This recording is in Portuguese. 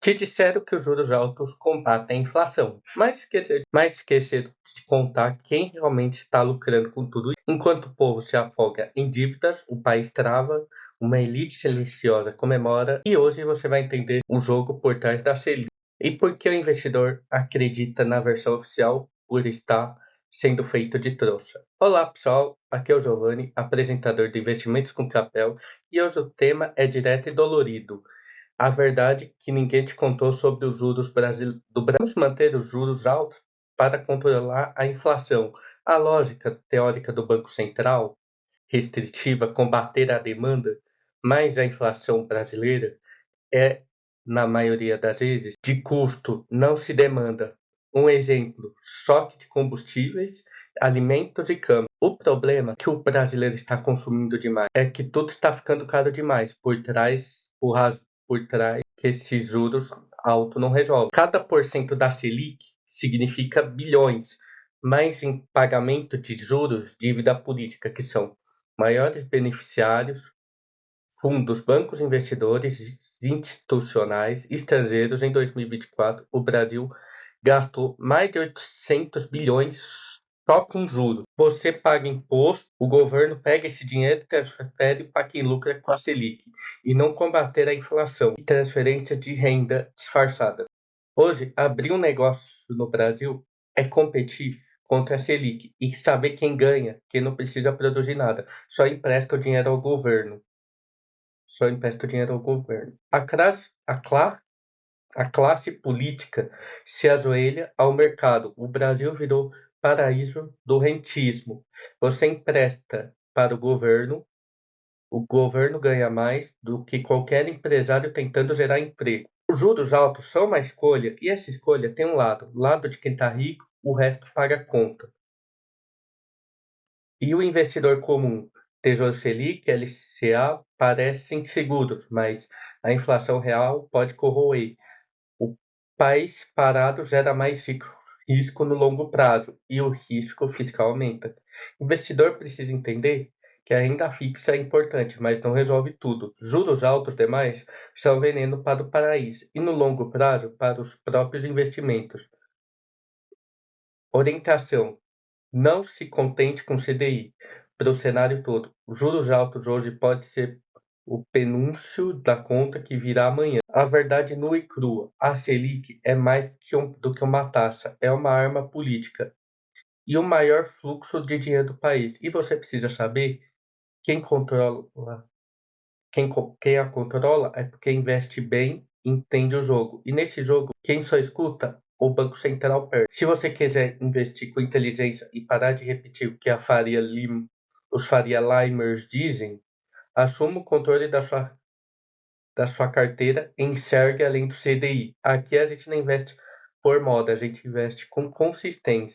Te disseram que os juros altos combatem a inflação, mas esqueceram de contar quem realmente está lucrando com tudo isso. Enquanto o povo se afoga em dívidas, o país trava, uma elite silenciosa comemora, e hoje você vai entender o jogo por trás da Selic. E por que o investidor acredita na versão oficial por estar sendo feito de trouxa? Olá pessoal, aqui é o Giovanni, apresentador de Investimentos com Capel, e hoje o tema é direto e dolorido. A verdade que ninguém te contou sobre os juros do Brasil. Vamos manter os juros altos para controlar a inflação. A lógica teórica do Banco Central, restritiva, combater a demanda, mas a inflação brasileira é, na maioria das vezes, de custo, não se demanda. Um exemplo, choque de combustíveis, alimentos e câmbio. O problema que o brasileiro está consumindo demais é que tudo está ficando caro demais por trás que esses juros altos não resolvem. Cada porcento da Selic significa bilhões, mas em pagamento de juros, dívida política, que são maiores beneficiários, fundos, bancos investidores institucionais estrangeiros. Em 2024, o Brasil gastou mais de 800 bilhões só com juros. Você paga imposto, o governo pega esse dinheiro e transfere para quem lucra com a Selic, e não combater a inflação e transferência de renda disfarçada. Hoje, abrir um negócio no Brasil é competir contra a Selic e saber quem ganha, quem não precisa produzir nada, só empresta o dinheiro ao governo. Só empresta o dinheiro ao governo. A classe política se ajoelha ao mercado. O Brasil virou paraíso do rentismo. Você empresta para o governo ganha mais do que qualquer empresário tentando gerar emprego. Os juros altos são uma escolha, e essa escolha tem um lado de quem está rico, o resto paga a conta. E o investidor comum, Tesouro Selic, LCA, parecem seguros, mas a inflação real pode corroer. O país parado gera mais risco no longo prazo, e o risco fiscal aumenta. O investidor precisa entender que a renda fixa é importante, mas não resolve tudo. Juros altos demais são veneno para o país e, no longo prazo, para os próprios investimentos. Orientação: não se contente com CDI para o cenário todo. Os juros altos hoje pode ser o penúncio da conta que virá amanhã. A verdade nua e crua: a Selic é mais do que uma taxa, é uma arma política e o maior fluxo de dinheiro do país. E você precisa saber quem controla, quem a controla é porque investe bem, entende o jogo. E nesse jogo, quem só escuta, o Banco Central perde. Se você quiser investir com inteligência e parar de repetir o que os Faria Limers dizem, assuma o controle da sua carteira e enxergue além do CDI. Aqui a gente não investe por moda, a gente investe com consistência.